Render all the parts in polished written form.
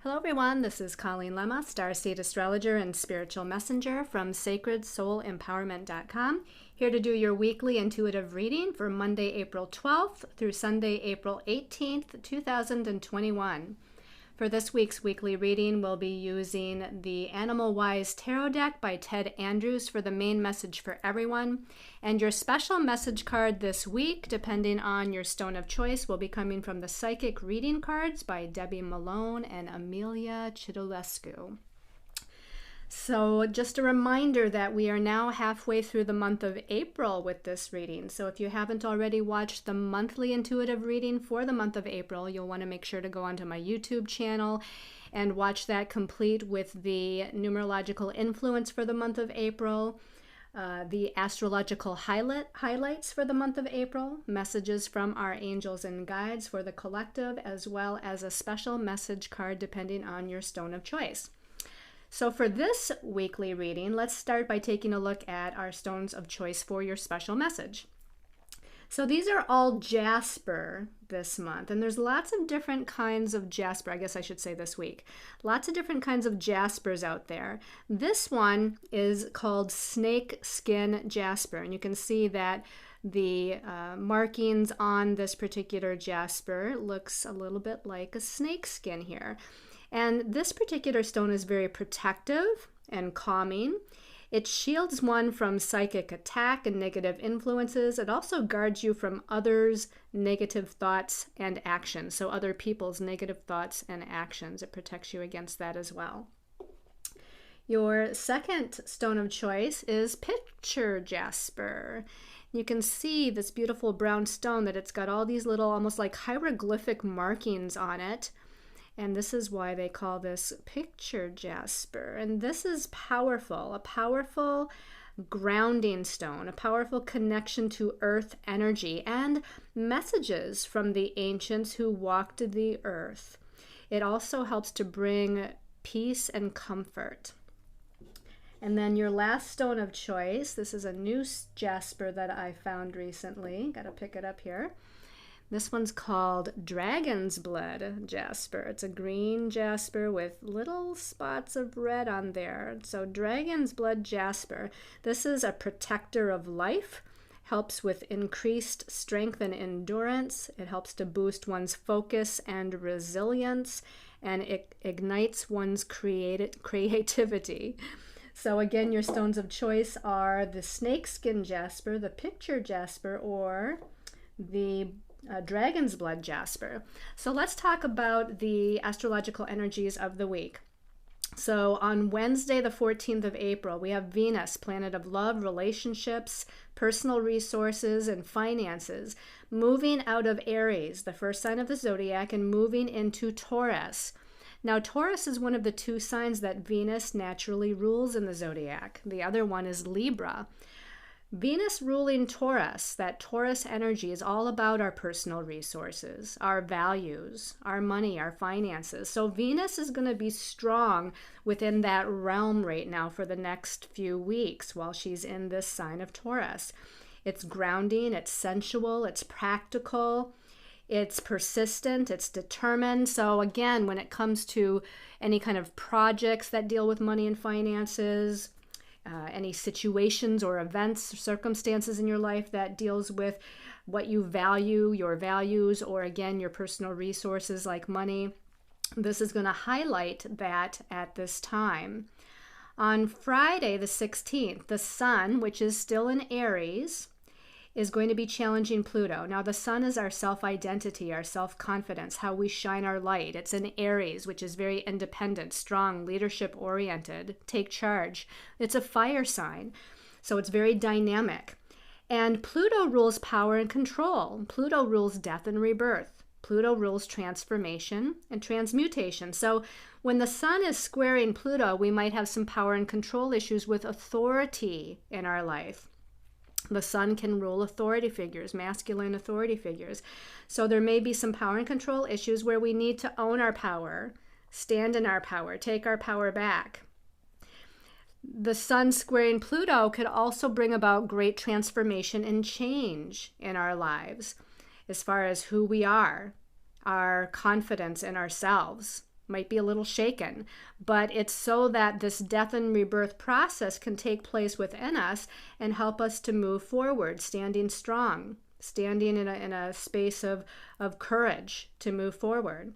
Hello everyone, this is Colleen Lemma, Starseed Astrologer and Spiritual Messenger from SacredSoulEmpowerment.com, here to do your weekly intuitive reading for Monday, April 12th through Sunday, April 18th, 2021. For this week's weekly reading, we'll be using the Animal Wise Tarot deck by Ted Andrews for the main message for everyone. And your special message card this week, depending on your stone of choice, will be coming from the Psychic Reading Cards by Debbie Malone and Amelia Chidulescu. So just a reminder that we are now halfway through the month of April with this reading. So if you haven't already watched the monthly intuitive reading for the month of April, you'll want to make sure to go onto my YouTube channel and watch that complete with the numerological influence for the month of April, the astrological highlights for the month of April, messages from our angels and guides for the collective, as well as a special message card depending on your stone of choice. So for this weekly reading, let's start by taking a look at our stones of choice for your special message. So these are all jasper this month, and there's lots of different kinds of jasper, I guess I should say this week. Lots of different kinds of jaspers out there. This one is called snake skin jasper, and you can see that the markings on this particular jasper looks a little bit like a snake skin here. And this particular stone is very protective and calming. It shields one from psychic attack and negative influences. It also guards you from others' negative thoughts and actions. So other people's negative thoughts and actions. It protects you against that as well. Your second stone of choice is picture jasper. You can see this beautiful brown stone that it's got all these little almost like hieroglyphic markings on it. And this is why they call this picture jasper. And this is powerful, a powerful grounding stone, a powerful connection to earth energy and messages from the ancients who walked the earth. It also helps to bring peace and comfort. And then your last stone of choice, this is a new jasper that I found recently. Got to pick it up here. This one's called Dragon's Blood Jasper. It's a green jasper with little spots of red on there. So Dragon's Blood Jasper. This is a protector of life, helps with increased strength and endurance. It helps to boost one's focus and resilience, and it ignites one's creativity. So again, your stones of choice are the snakeskin jasper, the picture jasper, or the Dragon's Blood Jasper. So let's talk about the astrological energies of the week. So on Wednesday, the 14th of April, we have Venus, planet of love, relationships, personal resources, and finances, moving out of Aries, the first sign of the zodiac, and moving into Taurus. Now, Taurus is one of the two signs that Venus naturally rules in the zodiac. The other one is Libra. Venus ruling Taurus, that Taurus energy is all about our personal resources, our values, our money, our finances. So Venus is going to be strong within that realm right now for the next few weeks while she's in this sign of Taurus. It's grounding, it's sensual, it's practical, it's persistent, it's determined. So again, when it comes to any kind of projects that deal with money and finances, any situations or events or circumstances in your life that deals with what you value, your values, or again, your personal resources like money, this is going to highlight that at this time. On Friday, the 16th, the Sun, which is still in Aries, is going to be challenging Pluto. Now, the Sun is our self-identity, our self-confidence, how we shine our light. It's in Aries, which is very independent, strong, leadership-oriented, take charge. It's a fire sign, so it's very dynamic. And Pluto rules power and control. Pluto rules death and rebirth. Pluto rules transformation and transmutation. So when the Sun is squaring Pluto, we might have some power and control issues with authority in our life. The Sun can rule authority figures, masculine authority figures. So there may be some power and control issues where we need to own our power, stand in our power, take our power back. The Sun squaring Pluto could also bring about great transformation and change in our lives as far as who we are, our confidence in ourselves, might be a little shaken, but it's so that this death and rebirth process can take place within us and help us to move forward, standing strong, standing in a space of courage to move forward.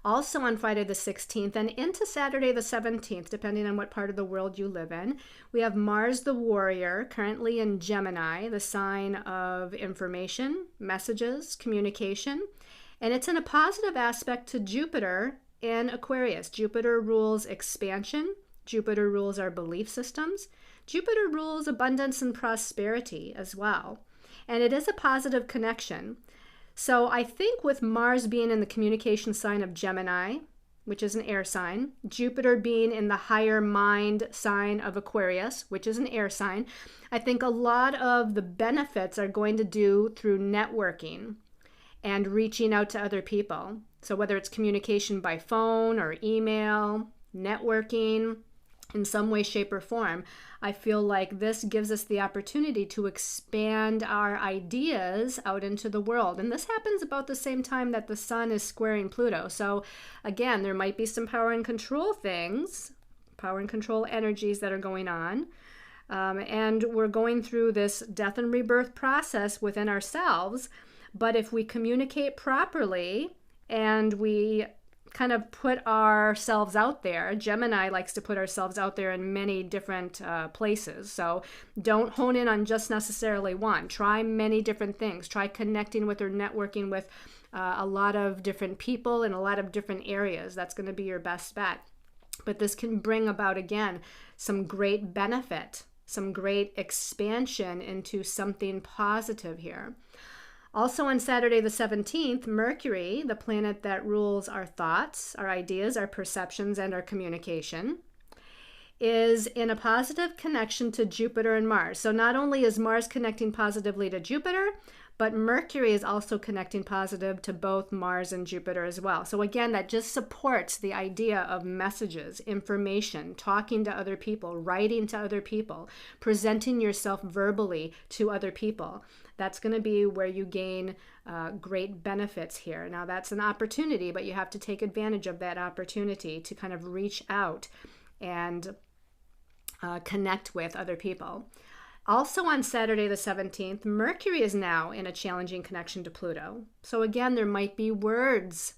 Also on Friday the 16th and into Saturday the 17th, depending on what part of the world you live in, we have Mars the warrior, currently in Gemini, the sign of information, messages, communication. And it's in a positive aspect to Jupiter in Aquarius. Jupiter rules expansion. Jupiter rules our belief systems. Jupiter rules abundance and prosperity as well. And it is a positive connection. So I think with Mars being in the communication sign of Gemini, which is an air sign, Jupiter being in the higher mind sign of Aquarius, which is an air sign, I think a lot of the benefits are going to do through networking and reaching out to other people. So whether it's communication by phone or email, networking in some way, shape, or form, I feel like this gives us the opportunity to expand our ideas out into the world. And this happens about the same time that the sun is squaring Pluto. So again, there might be some power and control things, power and control energies that are going on. And we're going through this death and rebirth process within ourselves. But if we communicate properly and we kind of put ourselves out there, Gemini likes to put ourselves out there in many different places. So don't hone in on just necessarily one. Try many different things. Try connecting with or networking with a lot of different people in a lot of different areas. That's going to be your best bet. But this can bring about, again, some great benefit, some great expansion into something positive here. Also on Saturday the 17th, Mercury, the planet that rules our thoughts, our ideas, our perceptions, and our communication, is in a positive connection to Jupiter and Mars. So not only is Mars connecting positively to Jupiter, but Mercury is also connecting positive to both Mars and Jupiter as well. So again, that just supports the idea of messages, information, talking to other people, writing to other people, presenting yourself verbally to other people. That's going to be where you gain great benefits here. Now, that's an opportunity, but you have to take advantage of that opportunity to kind of reach out and connect with other people. Also on Saturday the 17th, Mercury is now in a challenging connection to Pluto. So again, there might be words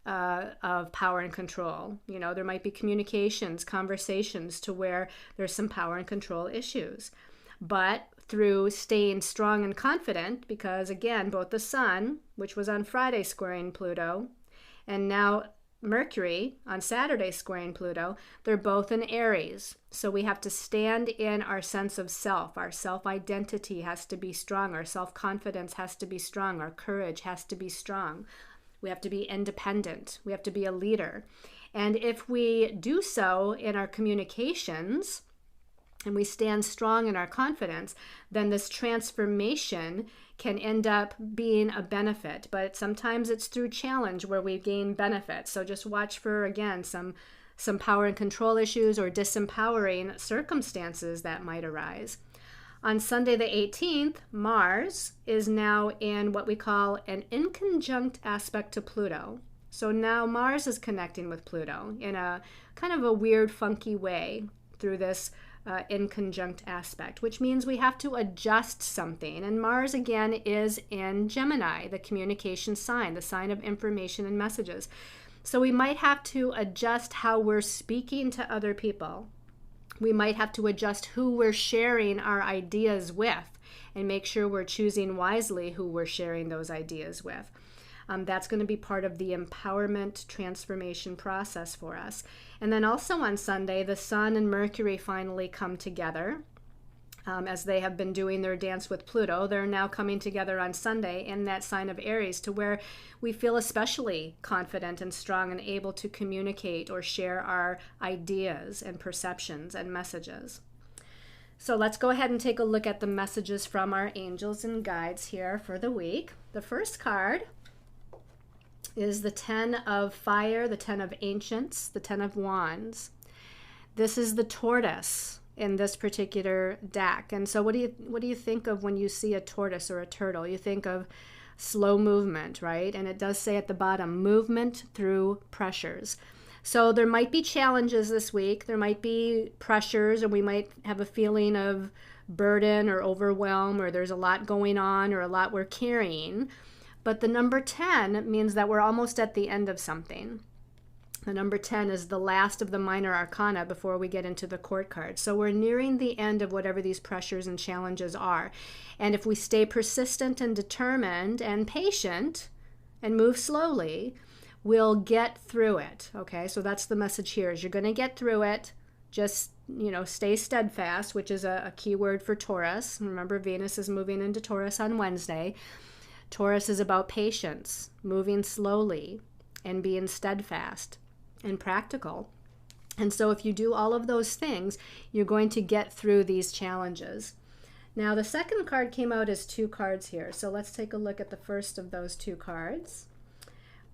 of power and control. You know, there might be communications, conversations to where there's some power and control issues. But through staying strong and confident, because again, both the sun, which was on Friday squaring Pluto, and now Mercury on Saturday squaring Pluto, they're both in Aries. So we have to stand in our sense of self. Our self-identity has to be strong. Our self-confidence has to be strong. Our courage has to be strong. We have to be independent. We have to be a leader. And if we do so in our communications, and we stand strong in our confidence, then this transformation can end up being a benefit. But sometimes it's through challenge where we gain benefits. So just watch for, again, some power and control issues or disempowering circumstances that might arise. On Sunday the 18th, Mars is now in what we call an inconjunct aspect to Pluto. So now Mars is connecting with Pluto in a kind of a weird, funky way through this inconjunct aspect, which means we have to adjust something. And Mars, again, is in Gemini, the communication sign, the sign of information and messages. So we might have to adjust how we're speaking to other people. We might have to adjust who we're sharing our ideas with and make sure we're choosing wisely who we're sharing those ideas with. That's going to be part of the empowerment transformation process for us. And then also on Sunday, the Sun and Mercury finally come together. As they have been doing their dance with Pluto, they're now coming together on Sunday in that sign of Aries, to where we feel especially confident and strong and able to communicate or share our ideas and perceptions and messages. So let's go ahead and take a look at the messages from our angels and guides here for the week. The first card is the 10 of Fire, the 10 of Ancients, the 10 of Wands. This is the tortoise in this particular deck. And so what do you think of when you see a tortoise or a turtle? You think of slow movement, right? And it does say at the bottom, movement through pressures. So there might be challenges this week. There might be pressures, or we might have a feeling of burden or overwhelm, or there's a lot going on or a lot we're carrying. But the number 10 means that we're almost at the end of something. The number 10 is the last of the minor arcana before we get into the court card. So we're nearing the end of whatever these pressures and challenges are. And if we stay persistent and determined and patient and move slowly, we'll get through it. Okay, so that's the message here, is you're going to get through it. Just, stay steadfast, which is a key word for Taurus. Remember, Venus is moving into Taurus on Wednesday. Taurus is about patience, moving slowly, and being steadfast and practical. And so if you do all of those things, you're going to get through these challenges. Now, the second card came out as 2 cards here. So let's take a look at the first of those 2 cards.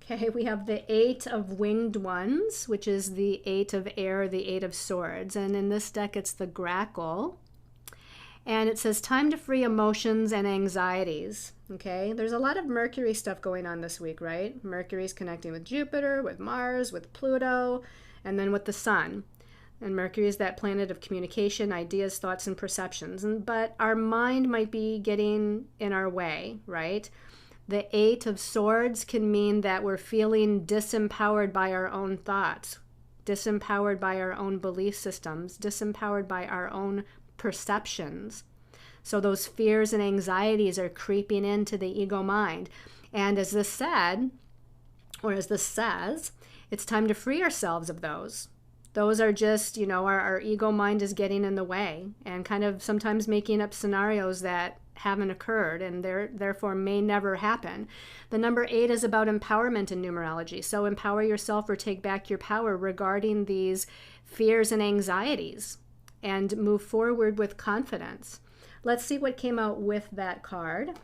Okay, we have the 8 of Winged Ones, which is the 8 of Air, the 8 of Swords. And in this deck, it's the Grackle. And it says, time to free emotions and anxieties. Okay, there's a lot of Mercury stuff going on this week, right? Mercury's connecting with Jupiter, with Mars, with Pluto, and then with the Sun. And Mercury is that planet of communication, ideas, thoughts, and perceptions. But our mind might be getting in our way, right? The 8 of Swords can mean that we're feeling disempowered by our own thoughts, disempowered by our own belief systems, disempowered by our own perceptions. So those fears and anxieties are creeping into the ego mind. And as this said, or as this says, it's time to free ourselves of those. Those are just, our ego mind is getting in the way and kind of sometimes making up scenarios that haven't occurred and therefore may never happen. The number 8 is about empowerment in numerology. So empower yourself or take back your power regarding these fears and anxieties and move forward with confidence. Let's see what came out with that card.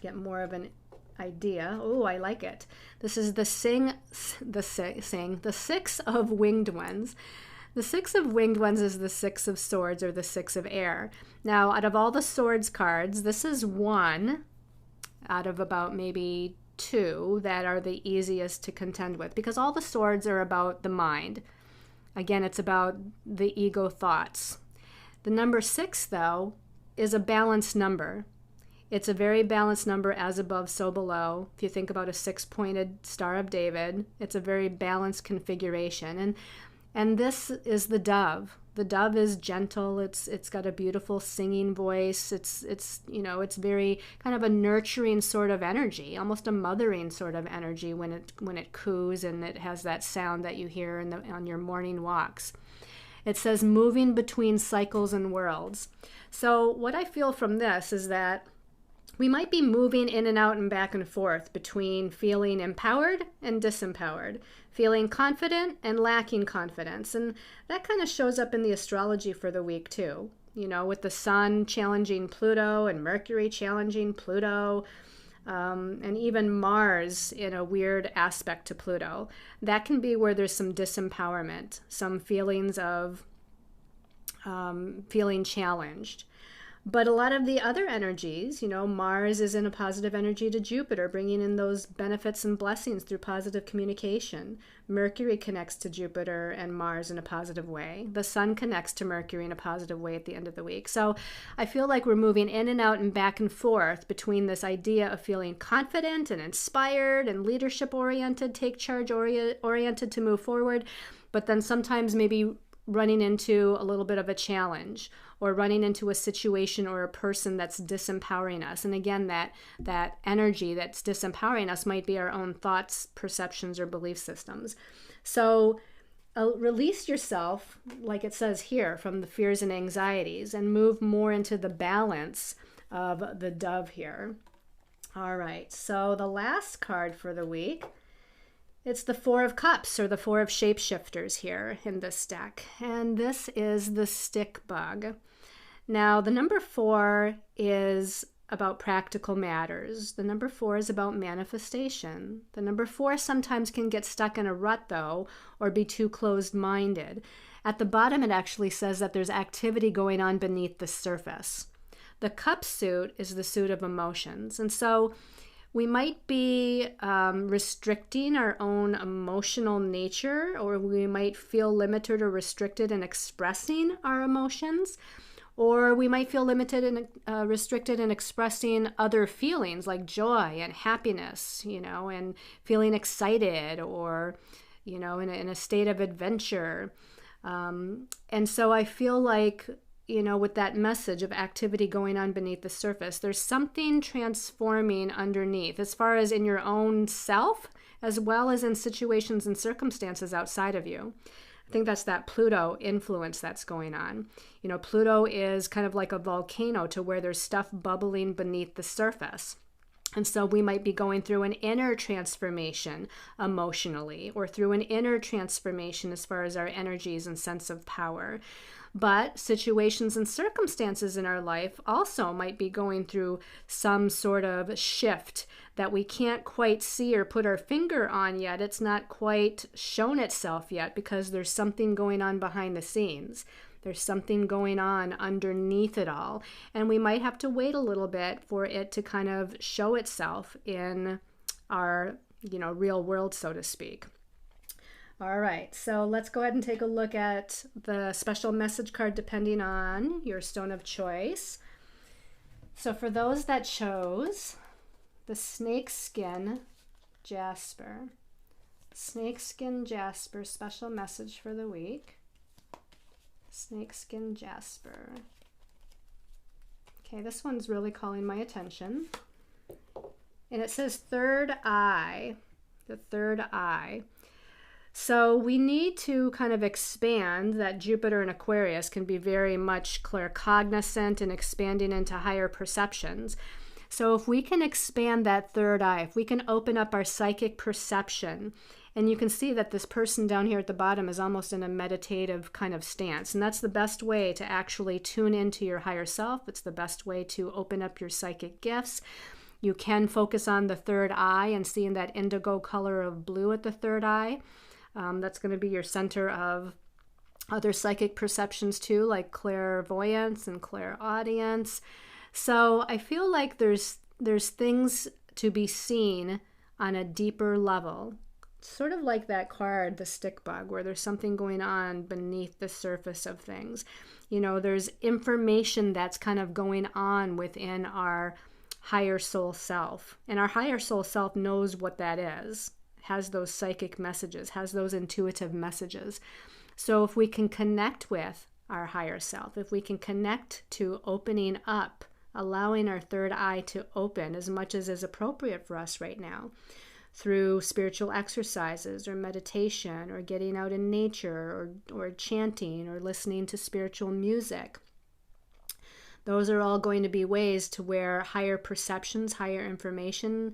Get more of an idea. Oh, I like it. This is the 6 of Winged Ones. The 6 of Winged Ones is the 6 of Swords, or the 6 of Air. Now, out of all the Swords cards, this is one out of about maybe 2 that are the easiest to contend with, because all the swords are about the mind. Again, it's about the ego thoughts. The number 6, though, is a balanced number. It's a very balanced number, as above, so below. If you think about a 6-pointed Star of David, it's a very balanced configuration. And this is the dove. The dove is gentle. It's got a beautiful singing voice. It's very kind of a nurturing sort of energy, almost a mothering sort of energy when it coos, and it has that sound that you hear on your morning walks. It says moving between cycles and worlds. So what I feel from this is that we might be moving in and out and back and forth between feeling empowered and disempowered, feeling confident and lacking confidence. And that kind of shows up in the astrology for the week too, with the Sun challenging Pluto and Mercury challenging Pluto, and even Mars in a weird aspect to Pluto. That can be where there's some disempowerment, some feelings of feeling challenged. But a lot of the other energies, Mars is in a positive energy to Jupiter, bringing in those benefits and blessings through positive communication. Mercury connects to Jupiter and Mars in a positive way. The Sun connects to Mercury in a positive way at the end of the week. So I feel like we're moving in and out and back and forth between this idea of feeling confident and inspired and leadership-oriented, take charge-oriented to move forward, but then sometimes maybe running into a little bit of a challenge or running into a situation or a person that's disempowering us. And again, that energy that's disempowering us might be our own thoughts, perceptions, or belief systems. So release yourself, like it says here, from the fears and anxieties and move more into the balance of the dove here. All right, so the last card for the week, it's the 4 of Cups, or the 4 of Shapeshifters here in this deck. And this is the stick bug. Now, the number 4 is about practical matters. The number 4 is about manifestation. The number 4 sometimes can get stuck in a rut, though, or be too closed-minded. At the bottom, it actually says that there's activity going on beneath the surface. The cup suit is the suit of emotions. And so we might be restricting our own emotional nature, or we might feel limited or restricted in expressing our emotions, or we might feel limited and restricted in expressing other feelings like joy and happiness, and feeling excited, or, in a state of adventure. And so I feel like, with that message of activity going on beneath the surface, there's something transforming underneath as far as in your own self, as well as in situations and circumstances outside of you. I think that's that Pluto influence that's going on. Pluto is kind of like a volcano to where there's stuff bubbling beneath the surface. And so we might be going through an inner transformation emotionally, or through an inner transformation as far as our energies and sense of power. But situations and circumstances in our life also might be going through some sort of shift that we can't quite see or put our finger on yet. It's not quite shown itself yet because there's something going on behind the scenes. There's something going on underneath it all. And we might have to wait a little bit for it to kind of show itself in our, real world, so to speak. All right, so let's go ahead and take a look at the special message card depending on your stone of choice. So for those that chose the snakeskin jasper, special message for the week. Snakeskin jasper. Okay, this one's really calling my attention. And it says third eye, the third eye. So we need to kind of expand that. Jupiter in Aquarius can be very much claircognizant and expanding into higher perceptions. So if we can expand that third eye, if we can open up our psychic perception, and you can see that this person down here at the bottom is almost in a meditative kind of stance. And that's the best way to actually tune into your higher self. It's the best way to open up your psychic gifts. You can focus on the third eye and seeing that indigo color of blue at the third eye. That's going to be your center of other psychic perceptions too, like clairvoyance and clairaudience. So I feel like there's things to be seen on a deeper level, sort of like that card, the stick bug, where there's something going on beneath the surface of things. There's information that's kind of going on within our higher soul self, and our higher soul self knows what that is. Has those psychic messages, has those intuitive messages. So if we can connect with our higher self, if we can connect to opening up, allowing our third eye to open as much as is appropriate for us right now, through spiritual exercises or meditation or getting out in nature or chanting or listening to spiritual music. Those are all going to be ways to where higher perceptions, higher information,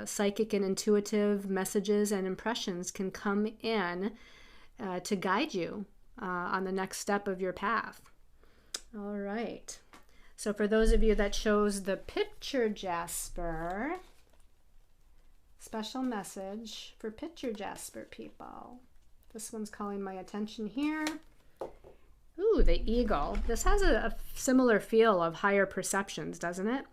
psychic and intuitive messages and impressions can come in to guide you on the next step of your path. All right. So for those of you that chose the picture jasper, special message for picture jasper people. This one's calling my attention here. Ooh, the eagle. This has a similar feel of higher perceptions, doesn't it?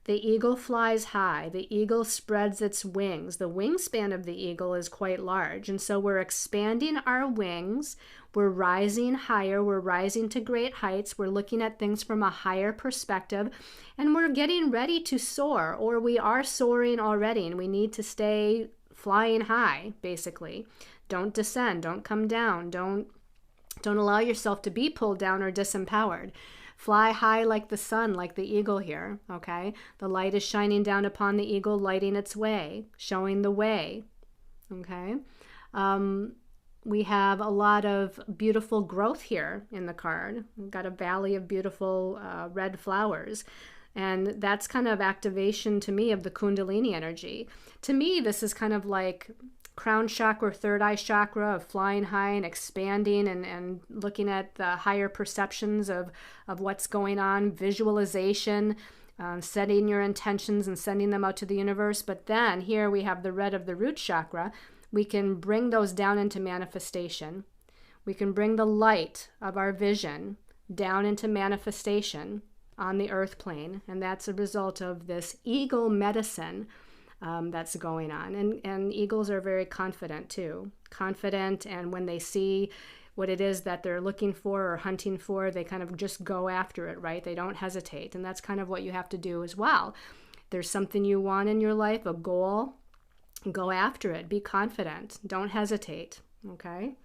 The eagle flies high. The eagle spreads its wings. The wingspan of the eagle is quite large. And so we're expanding our wings. We're rising higher. We're rising to great heights. We're looking at things from a higher perspective. And we're getting ready to soar, or we are soaring already. And we need to stay flying high, basically. Don't descend. Don't come down. Don't allow yourself to be pulled down or disempowered. Fly high like the sun, like the eagle here, okay? The light is shining down upon the eagle, lighting its way, showing the way, okay? We have a lot of beautiful growth here in the card. We've got a valley of beautiful red flowers. And that's kind of activation to me of the Kundalini energy. To me, this is kind of like crown chakra, third eye chakra, of flying high and expanding and looking at the higher perceptions of what's going on, visualization, setting your intentions and sending them out to the universe. But then here we have the red of the root chakra. We can bring those down into manifestation. We can bring the light of our vision down into manifestation on the earth plane, and that's a result of this eagle medicine that's going on. And eagles are very confident too. Confident, and when they see what it is that they're looking for or hunting for, they kind of just go after it, right? They don't hesitate. And that's kind of what you have to do as well. There's something you want in your life, a goal, go after it. Be confident. Don't hesitate, okay?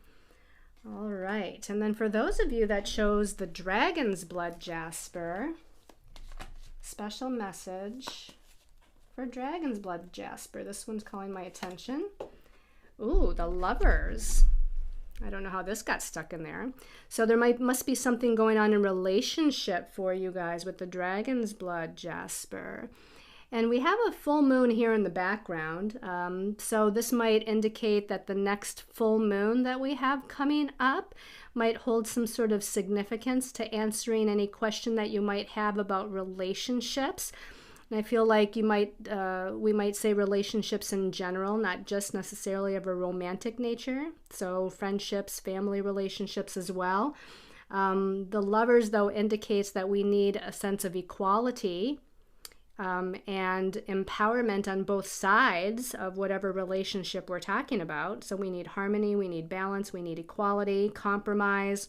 All right. And then for those of you that chose the Dragon's Blood Jasper, special message for Dragon's Blood Jasper. This one's calling my attention. Ooh, the Lovers. I don't know how this got stuck in there. So there must be something going on in relationship for you guys with the Dragon's Blood Jasper. And we have a full moon here in the background. So this might indicate that the next full moon that we have coming up might hold some sort of significance to answering any question that you might have about relationships. And I feel like we might say relationships in general, not just necessarily of a romantic nature. So friendships, family relationships as well. The Lovers, though, indicates that we need a sense of equality and empowerment on both sides of whatever relationship we're talking about. So we need harmony, we need balance, we need equality, compromise.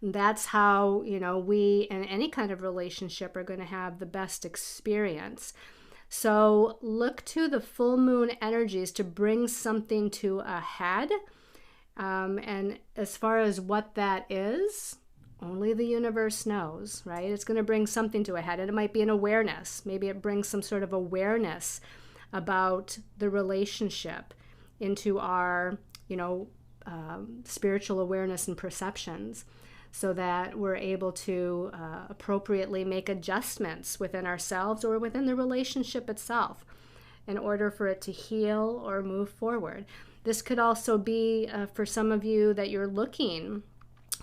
That's how, we in any kind of relationship are going to have the best experience. So look to the full moon energies to bring something to a head. And as far as what that is, only the universe knows, right? It's going to bring something to a head, and it might be an awareness. Maybe it brings some sort of awareness about the relationship into our, spiritual awareness and perceptions, so that we're able to appropriately make adjustments within ourselves or within the relationship itself in order for it to heal or move forward. This could also be for some of you that you're looking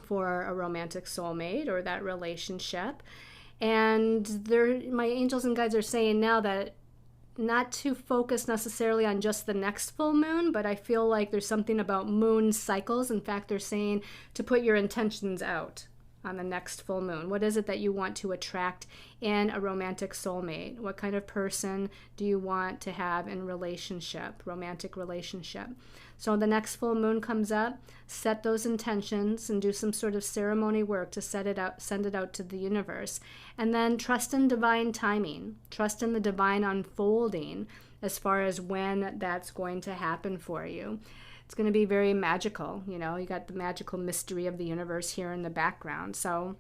for a romantic soulmate or that relationship. And my angels and guides are saying now that not to focus necessarily on just the next full moon, but I feel like there's something about moon cycles. In fact, they're saying to put your intentions out on the next full moon. What is it that you want to attract in a romantic soulmate? What kind of person do you want to have in romantic relationship? So the next full moon comes up, set those intentions and do some sort of ceremony work to send it out to the universe. And then trust in divine timing, trust in the divine unfolding as far as when that's going to happen for you. It's going to be very magical. You got the magical mystery of the universe here in the background. So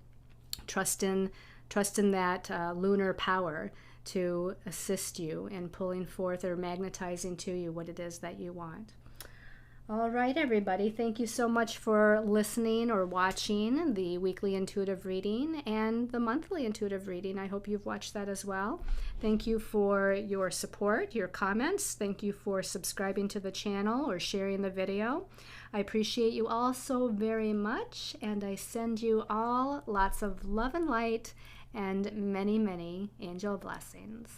trust in that lunar power to assist you in pulling forth or magnetizing to you what it is that you want. All right, everybody. Thank you so much for listening or watching the weekly intuitive reading and the monthly intuitive reading. I hope you've watched that as well. Thank you for your support, your comments. Thank you for subscribing to the channel or sharing the video. I appreciate you all so very much, and I send you all lots of love and light and many, many angel blessings.